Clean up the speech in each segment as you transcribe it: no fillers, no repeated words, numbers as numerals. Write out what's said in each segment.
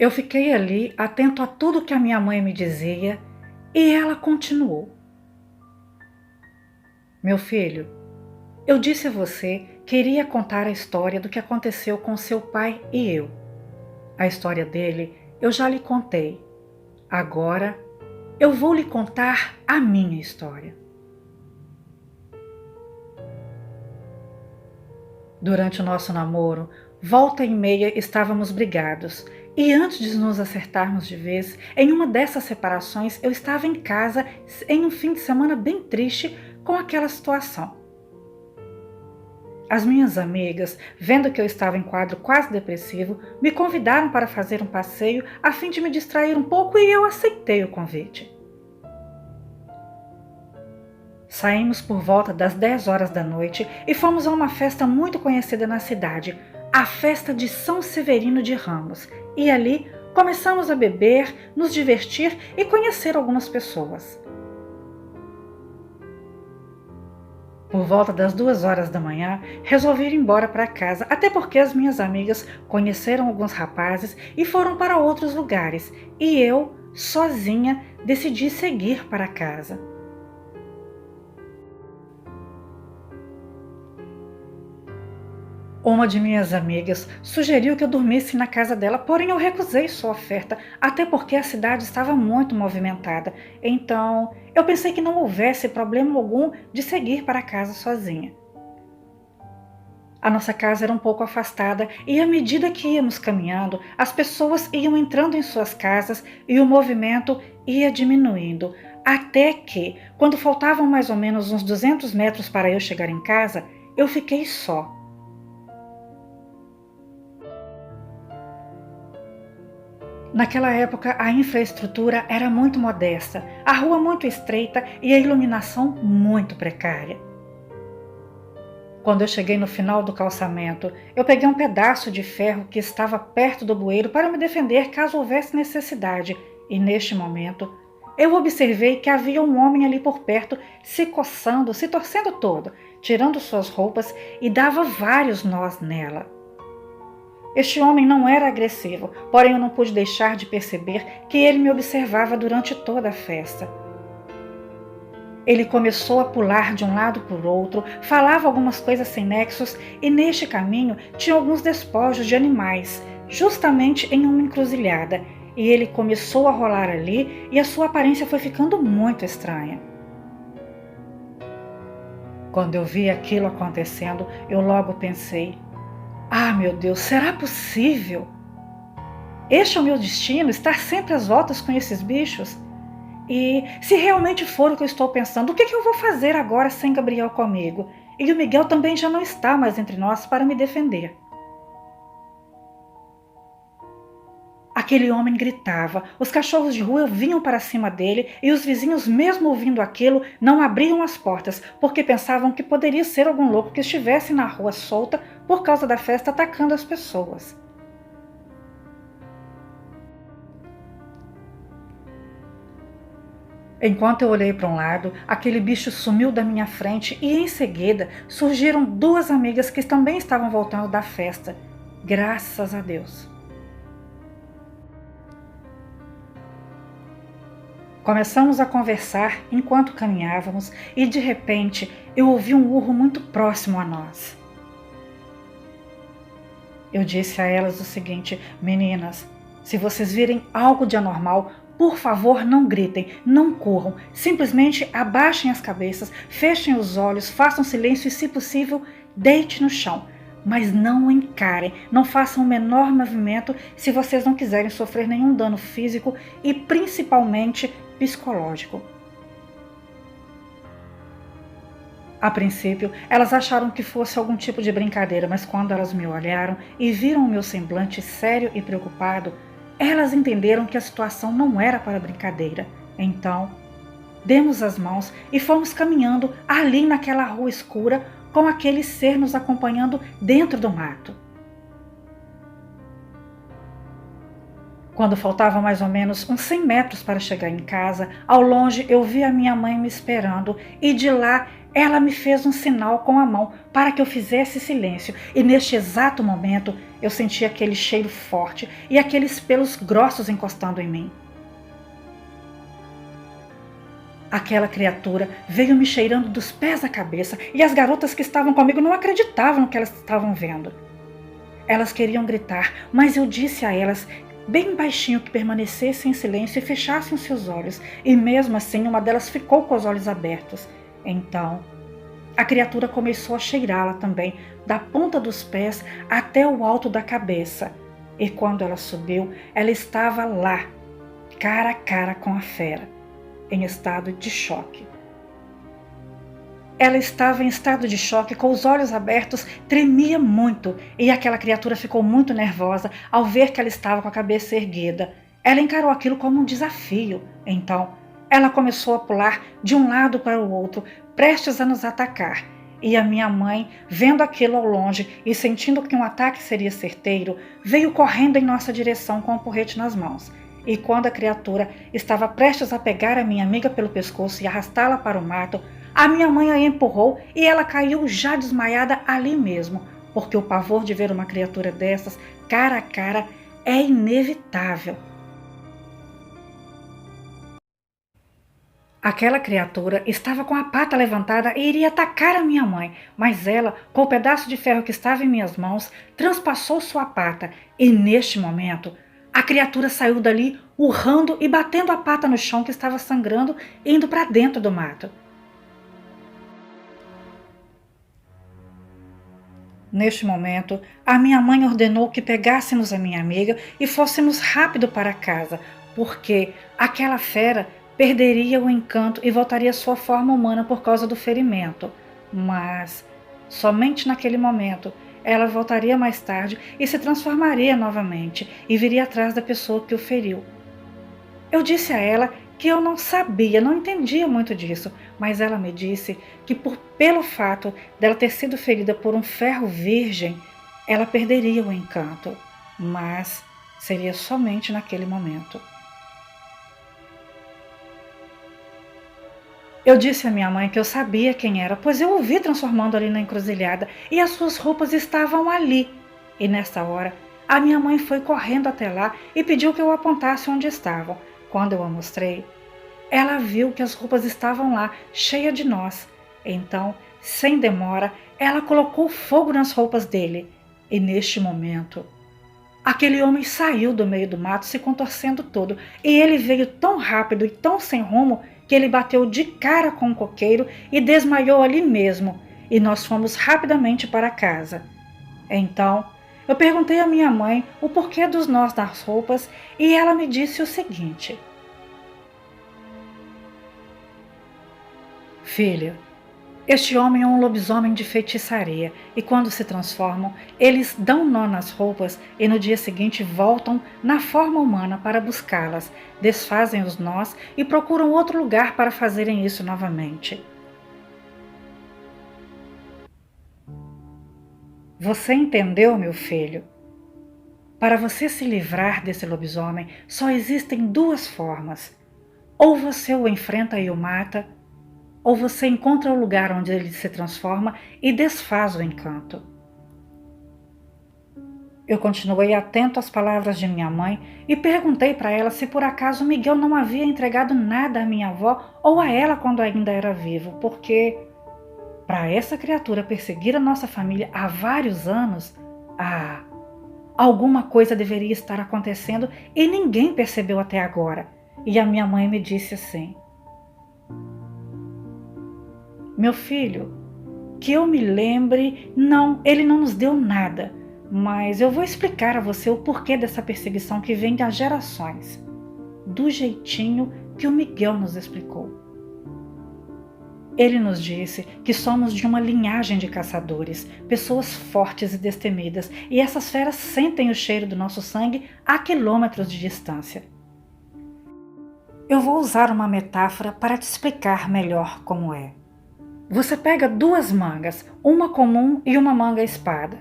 Eu fiquei ali, atento a tudo que a minha mãe me dizia, e ela continuou. Meu filho, eu disse a você que iria contar a história do que aconteceu com seu pai e eu. A história dele eu já lhe contei. Agora eu vou lhe contar a minha história. Durante o nosso namoro, volta e meia estávamos brigados, e antes de nos acertarmos de vez, em uma dessas separações eu estava em casa em um fim de semana bem triste com aquela situação. As minhas amigas, vendo que eu estava em quadro quase depressivo, me convidaram para fazer um passeio a fim de me distrair um pouco e eu aceitei o convite. Saímos por volta das 10 horas da noite e fomos a uma festa muito conhecida na cidade, a festa de São Severino de Ramos, e ali começamos a beber, nos divertir e conhecer algumas pessoas. Por volta das 2 horas da manhã, resolvi ir embora para casa, até porque as minhas amigas conheceram alguns rapazes e foram para outros lugares, e eu, sozinha, decidi seguir para casa. Uma de minhas amigas sugeriu que eu dormisse na casa dela, porém eu recusei sua oferta, até porque a cidade estava muito movimentada. Então, eu pensei que não houvesse problema algum de seguir para casa sozinha. A nossa casa era um pouco afastada e à medida que íamos caminhando, as pessoas iam entrando em suas casas e o movimento ia diminuindo, até que, quando faltavam mais ou menos uns 200 metros para eu chegar em casa, eu fiquei só. Naquela época, a infraestrutura era muito modesta, a rua muito estreita e a iluminação muito precária. Quando eu cheguei no final do calçamento, eu peguei um pedaço de ferro que estava perto do bueiro para me defender caso houvesse necessidade, e neste momento, eu observei que havia um homem ali por perto se coçando, se torcendo todo, tirando suas roupas e dava vários nós nela. Este homem não era agressivo, porém eu não pude deixar de perceber que ele me observava durante toda a festa. Ele começou a pular de um lado por outro, falava algumas coisas sem nexos e neste caminho tinha alguns despojos de animais, justamente em uma encruzilhada, e ele começou a rolar ali e a sua aparência foi ficando muito estranha. Quando eu vi aquilo acontecendo, eu logo pensei: ah, meu Deus, será possível? Este é o meu destino, estar sempre às voltas com esses bichos? E se realmente for o que eu estou pensando, o que eu vou fazer agora sem Gabriel comigo? E o Miguel também já não está mais entre nós para me defender. Aquele homem gritava, os cachorros de rua vinham para cima dele e os vizinhos, mesmo ouvindo aquilo, não abriam as portas, porque pensavam que poderia ser algum louco que estivesse na rua solta por causa da festa atacando as pessoas. Enquanto eu olhei para um lado, aquele bicho sumiu da minha frente e em seguida surgiram duas amigas que também estavam voltando da festa. Graças a Deus. Começamos a conversar enquanto caminhávamos e de repente eu ouvi um urro muito próximo a nós. Eu disse a elas o seguinte: meninas, se vocês virem algo de anormal, por favor não gritem, não corram, simplesmente abaixem as cabeças, fechem os olhos, façam silêncio e, se possível, deite no chão. Mas não encarem, não façam o menor movimento se vocês não quiserem sofrer nenhum dano físico e principalmente psicológico. A princípio, elas acharam que fosse algum tipo de brincadeira, mas quando elas me olharam e viram o meu semblante sério e preocupado, elas entenderam que a situação não era para brincadeira. Então, demos as mãos e fomos caminhando ali naquela rua escura com aquele ser nos acompanhando dentro do mato. Quando faltava mais ou menos uns 100 metros para chegar em casa, ao longe eu vi a minha mãe me esperando e de lá ela me fez um sinal com a mão para que eu fizesse silêncio, e neste exato momento eu senti aquele cheiro forte e aqueles pelos grossos encostando em mim. Aquela criatura veio me cheirando dos pés à cabeça e as garotas que estavam comigo não acreditavam no que elas estavam vendo. Elas queriam gritar, mas eu disse a elas bem baixinho que permanecessem em silêncio e fechassem os seus olhos, e mesmo assim uma delas ficou com os olhos abertos. Então, a criatura começou a cheirá-la também, da ponta dos pés até o alto da cabeça, e quando ela subiu, ela estava lá, cara a cara com a fera, em estado de choque. Ela estava em estado de choque, com os olhos abertos, tremia muito, e aquela criatura ficou muito nervosa ao ver que ela estava com a cabeça erguida. Ela encarou aquilo como um desafio. Então, ela começou a pular de um lado para o outro, prestes a nos atacar. E a minha mãe, vendo aquilo ao longe e sentindo que um ataque seria certeiro, veio correndo em nossa direção com o porrete nas mãos. E quando a criatura estava prestes a pegar a minha amiga pelo pescoço e arrastá-la para o mato, a minha mãe a empurrou e ela caiu já desmaiada ali mesmo, porque o pavor de ver uma criatura dessas cara a cara é inevitável. Aquela criatura estava com a pata levantada e iria atacar a minha mãe, mas ela, com o pedaço de ferro que estava em minhas mãos, transpassou sua pata e, neste momento, a criatura saiu dali urrando e batendo a pata no chão que estava sangrando, indo para dentro do mato. Neste momento, a minha mãe ordenou que pegássemos a minha amiga e fôssemos rápido para casa, porque aquela fera perderia o encanto e voltaria à sua forma humana por causa do ferimento. Mas, somente naquele momento, ela voltaria mais tarde e se transformaria novamente e viria atrás da pessoa que o feriu. Eu disse a ela que eu não sabia, não entendia muito disso, mas ela me disse que pelo fato dela ter sido ferida por um ferro virgem, ela perderia o encanto, mas seria somente naquele momento. Eu disse à minha mãe que eu sabia quem era, pois eu o vi transformando ali na encruzilhada e as suas roupas estavam ali. E nessa hora, a minha mãe foi correndo até lá e pediu que eu apontasse onde estavam. Quando eu a mostrei, ela viu que as roupas estavam lá, cheias de nós. Então, sem demora, ela colocou fogo nas roupas dele. E neste momento, aquele homem saiu do meio do mato se contorcendo todo, e ele veio tão rápido e tão sem rumo que ele bateu de cara com o coqueiro e desmaiou ali mesmo, e nós fomos rapidamente para casa. Então, eu perguntei à minha mãe o porquê dos nós das roupas e ela me disse o seguinte: Filha, este homem é um lobisomem de feitiçaria e quando se transformam, eles dão nó nas roupas e no dia seguinte voltam na forma humana para buscá-las, desfazem os nós e procuram outro lugar para fazerem isso novamente. Você entendeu, meu filho? Para você se livrar desse lobisomem, só existem duas formas. Ou você o enfrenta e o mata, ou você encontra o lugar onde ele se transforma e desfaz o encanto. Eu continuei atento às palavras de minha mãe e perguntei para ela se por acaso Miguel não havia entregado nada à minha avó ou a ela quando ainda era vivo, porque para essa criatura perseguir a nossa família há vários anos, alguma coisa deveria estar acontecendo e ninguém percebeu até agora. E a minha mãe me disse assim: Meu filho, que eu me lembre, não, ele não nos deu nada, mas eu vou explicar a você o porquê dessa perseguição que vem há gerações, do jeitinho que o Miguel nos explicou. Ele nos disse que somos de uma linhagem de caçadores, pessoas fortes e destemidas, e essas feras sentem o cheiro do nosso sangue a quilômetros de distância. Eu vou usar uma metáfora para te explicar melhor como é. Você pega duas mangas, uma comum e uma manga espada.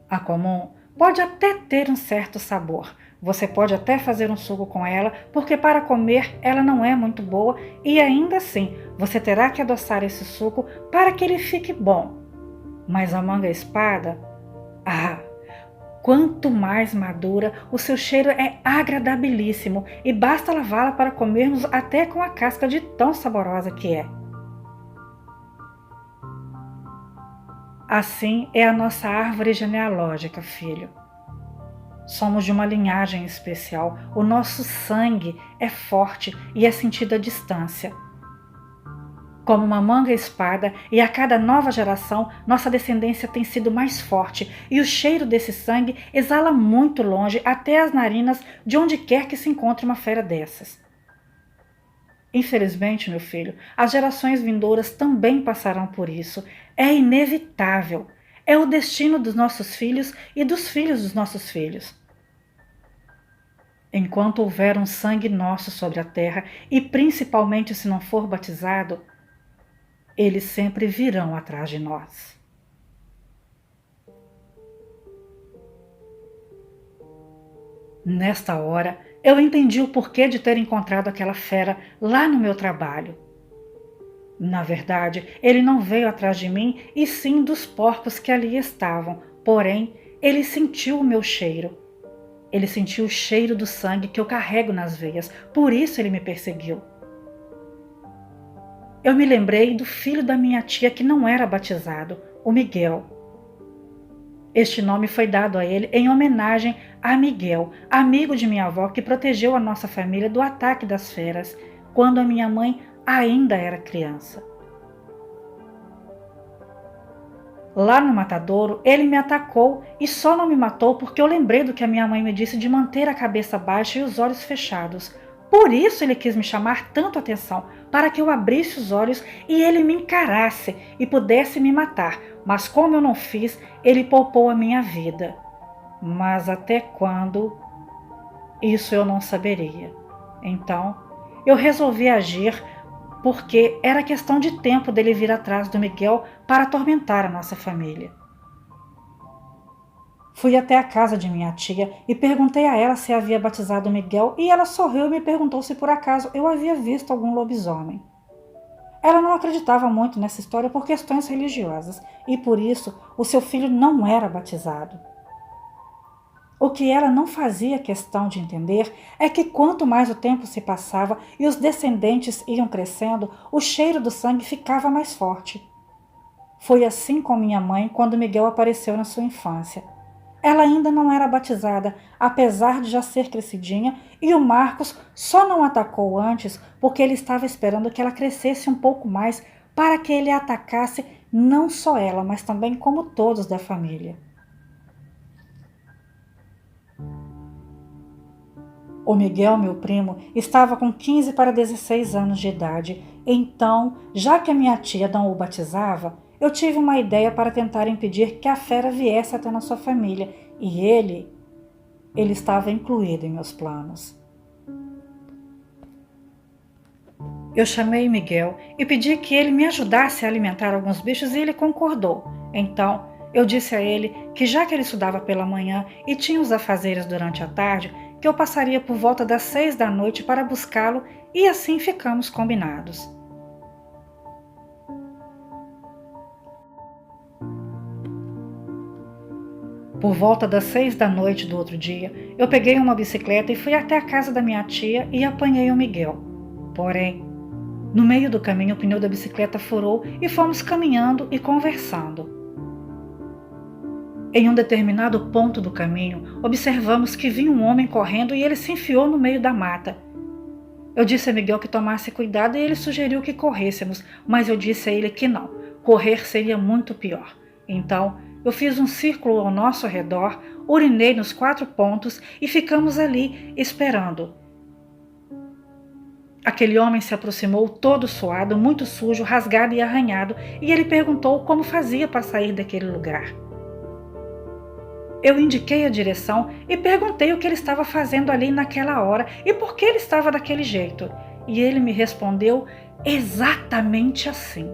A comum pode até ter um certo sabor. Você pode até fazer um suco com ela, porque para comer ela não é muito boa e ainda assim você terá que adoçar esse suco para que ele fique bom. Mas a manga-espada, quanto mais madura, o seu cheiro é agradabilíssimo e basta lavá-la para comermos até com a casca de tão saborosa que é. Assim é a nossa árvore genealógica, filho. Somos de uma linhagem especial, o nosso sangue é forte e é sentido à distância. Como uma manga-espada, e a cada nova geração, nossa descendência tem sido mais forte, e o cheiro desse sangue exala muito longe até as narinas de onde quer que se encontre uma fera dessas. Infelizmente, meu filho, as gerações vindouras também passarão por isso. É inevitável. É o destino dos nossos filhos e dos filhos dos nossos filhos. Enquanto houver um sangue nosso sobre a terra, e principalmente se não for batizado, eles sempre virão atrás de nós. Nesta hora, eu entendi o porquê de ter encontrado aquela fera lá no meu trabalho. Na verdade, ele não veio atrás de mim, e sim dos porcos que ali estavam, porém, ele sentiu o meu cheiro. Ele sentiu o cheiro do sangue que eu carrego nas veias, por isso ele me perseguiu. Eu me lembrei do filho da minha tia que não era batizado, o Miguel. Este nome foi dado a ele em homenagem a Miguel, amigo de minha avó que protegeu a nossa família do ataque das feras, quando a minha mãe ainda era criança. Lá no matadouro, ele me atacou e só não me matou porque eu lembrei do que a minha mãe me disse de manter a cabeça baixa e os olhos fechados. Por isso ele quis me chamar tanto a atenção, para que eu abrisse os olhos e ele me encarasse e pudesse me matar. Mas como eu não fiz, ele poupou a minha vida. Mas até quando? Isso eu não saberia. Então, eu resolvi agir porque era questão de tempo dele vir atrás do Miguel para atormentar a nossa família. Fui até a casa de minha tia e perguntei a ela se havia batizado o Miguel e ela sorriu e me perguntou se por acaso eu havia visto algum lobisomem. Ela não acreditava muito nessa história por questões religiosas e por isso o seu filho não era batizado. O que ela não fazia questão de entender é que quanto mais o tempo se passava e os descendentes iam crescendo, o cheiro do sangue ficava mais forte. Foi assim com minha mãe quando Miguel apareceu na sua infância. Ela ainda não era batizada, apesar de já ser crescidinha, e o Marcos só não atacou antes porque ele estava esperando que ela crescesse um pouco mais para que ele atacasse não só ela, mas também como todos da família. O Miguel, meu primo, estava com 15 para 16 anos de idade, então, já que a minha tia não o batizava, eu tive uma ideia para tentar impedir que a fera viesse até na sua família, e ele estava incluído em meus planos. Eu chamei Miguel e pedi que ele me ajudasse a alimentar alguns bichos e ele concordou. Então, eu disse a ele que já que ele estudava pela manhã e tinha os afazeres durante a tarde, que eu passaria por volta das 6 da noite para buscá-lo e assim ficamos combinados. Por volta das 6 da noite do outro dia, eu peguei uma bicicleta e fui até a casa da minha tia e apanhei o Miguel. Porém, no meio do caminho o pneu da bicicleta furou e fomos caminhando e conversando. Em um determinado ponto do caminho, observamos que vinha um homem correndo e ele se enfiou no meio da mata. Eu disse a Miguel que tomasse cuidado e ele sugeriu que corrêssemos, mas eu disse a ele que não, correr seria muito pior. Então, eu fiz um círculo ao nosso redor, urinei nos 4 pontos e ficamos ali esperando. Aquele homem se aproximou todo suado, muito sujo, rasgado e arranhado, e ele perguntou como fazia para sair daquele lugar. Eu indiquei a direção e perguntei o que ele estava fazendo ali naquela hora e por que ele estava daquele jeito. E ele me respondeu exatamente assim.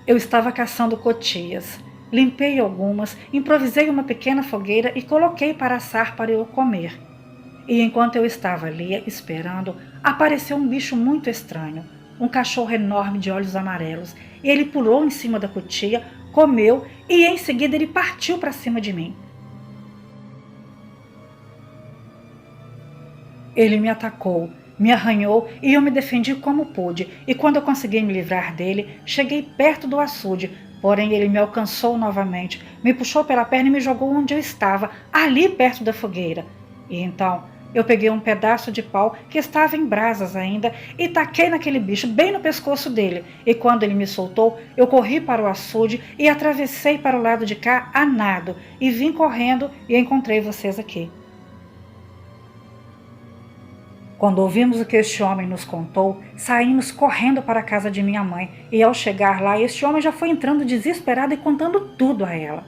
Eu estava caçando cotias. Limpei algumas, improvisei uma pequena fogueira e coloquei para assar para eu comer. E enquanto eu estava ali esperando, apareceu um bicho muito estranho, um cachorro enorme de olhos amarelos, e ele pulou em cima da cotia, comeu e em seguida ele partiu para cima de mim. Ele me atacou, me arranhou e eu me defendi como pude, e quando eu consegui me livrar dele, cheguei perto do açude, porém ele me alcançou novamente, me puxou pela perna e me jogou onde eu estava, ali perto da fogueira. E então eu peguei um pedaço de pau que estava em brasas ainda e taquei naquele bicho bem no pescoço dele, e quando ele me soltou, eu corri para o açude e atravessei para o lado de cá a nado, e vim correndo e encontrei vocês aqui. Quando ouvimos o que este homem nos contou, saímos correndo para a casa de minha mãe, e ao chegar lá, este homem já foi entrando desesperado e contando tudo a ela.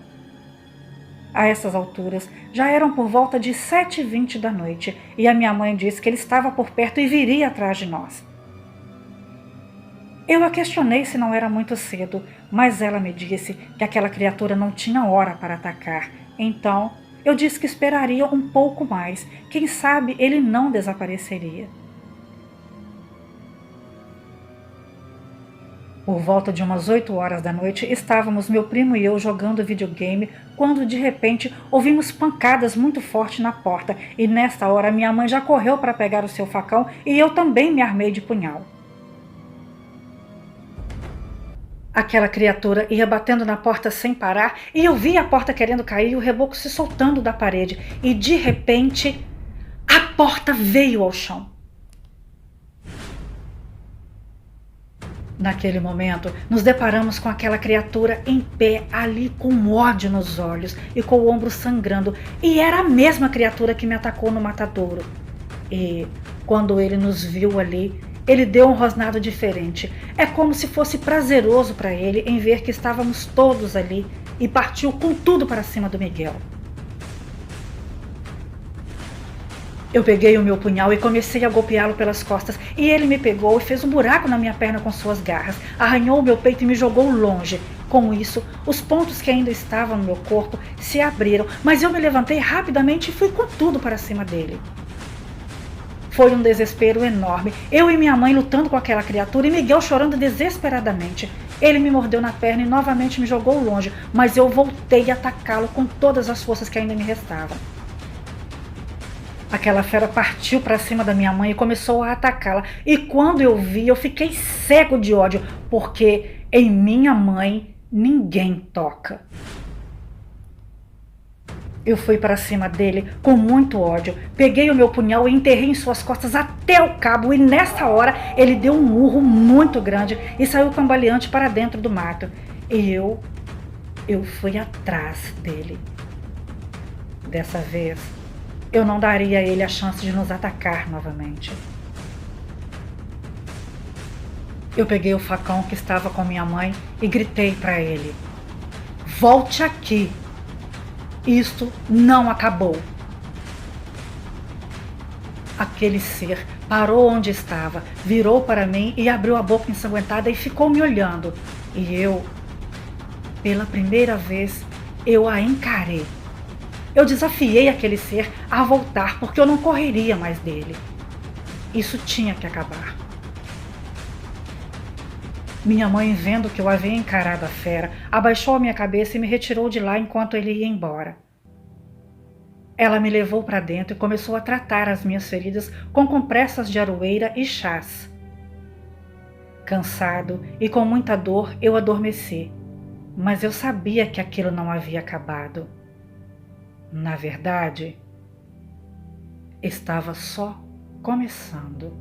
A essas alturas, já eram por volta de 7h20 da noite, e a minha mãe disse que ele estava por perto e viria atrás de nós. Eu a questionei se não era muito cedo, mas ela me disse que aquela criatura não tinha hora para atacar, então eu disse que esperaria um pouco mais, quem sabe ele não desapareceria. Por volta de umas 8h da noite, estávamos meu primo e eu jogando videogame, quando de repente ouvimos pancadas muito fortes na porta, e nesta hora minha mãe já correu para pegar o seu facão e eu também me armei de punhal. Aquela criatura ia batendo na porta sem parar, e eu vi a porta querendo cair e o reboco se soltando da parede, e de repente a porta veio ao chão. Naquele momento, nos deparamos com aquela criatura em pé ali com ódio nos olhos e com o ombro sangrando, e era a mesma criatura que me atacou no matadouro. E quando ele nos viu ali, ele deu um rosnado diferente. É como se fosse prazeroso para ele em ver que estávamos todos ali, e partiu com tudo para cima do Miguel. Eu peguei o meu punhal e comecei a golpeá-lo pelas costas, e ele me pegou e fez um buraco na minha perna com suas garras, arranhou o meu peito e me jogou longe. Com isso, os pontos que ainda estavam no meu corpo se abriram, mas eu me levantei rapidamente e fui com tudo para cima dele. Foi um desespero enorme, eu e minha mãe lutando com aquela criatura e Miguel chorando desesperadamente. Ele me mordeu na perna e novamente me jogou longe, mas eu voltei a atacá-lo com todas as forças que ainda me restavam. Aquela fera partiu para cima da minha mãe e começou a atacá-la, e quando eu vi, eu fiquei cego de ódio, porque em minha mãe ninguém toca. Eu fui para cima dele com muito ódio, peguei o meu punhal e enterrei em suas costas até o cabo, e nessa hora ele deu um urro muito grande e saiu cambaleante para dentro do mato. E eu fui atrás dele. Dessa vez, eu não daria a ele a chance de nos atacar novamente. Eu peguei o facão que estava com minha mãe e gritei para ele: "Volte aqui! Isto não acabou." Aquele ser parou onde estava, virou para mim e abriu a boca ensanguentada e ficou me olhando. E eu, pela primeira vez, eu a encarei. Eu desafiei aquele ser a voltar, porque eu não correria mais dele. Isso tinha que acabar. Minha mãe, vendo que eu havia encarado a fera, abaixou a minha cabeça e me retirou de lá enquanto ele ia embora. Ela me levou para dentro e começou a tratar as minhas feridas com compressas de aroeira e chás. Cansado e com muita dor, eu adormeci, mas eu sabia que aquilo não havia acabado. Na verdade, estava só começando.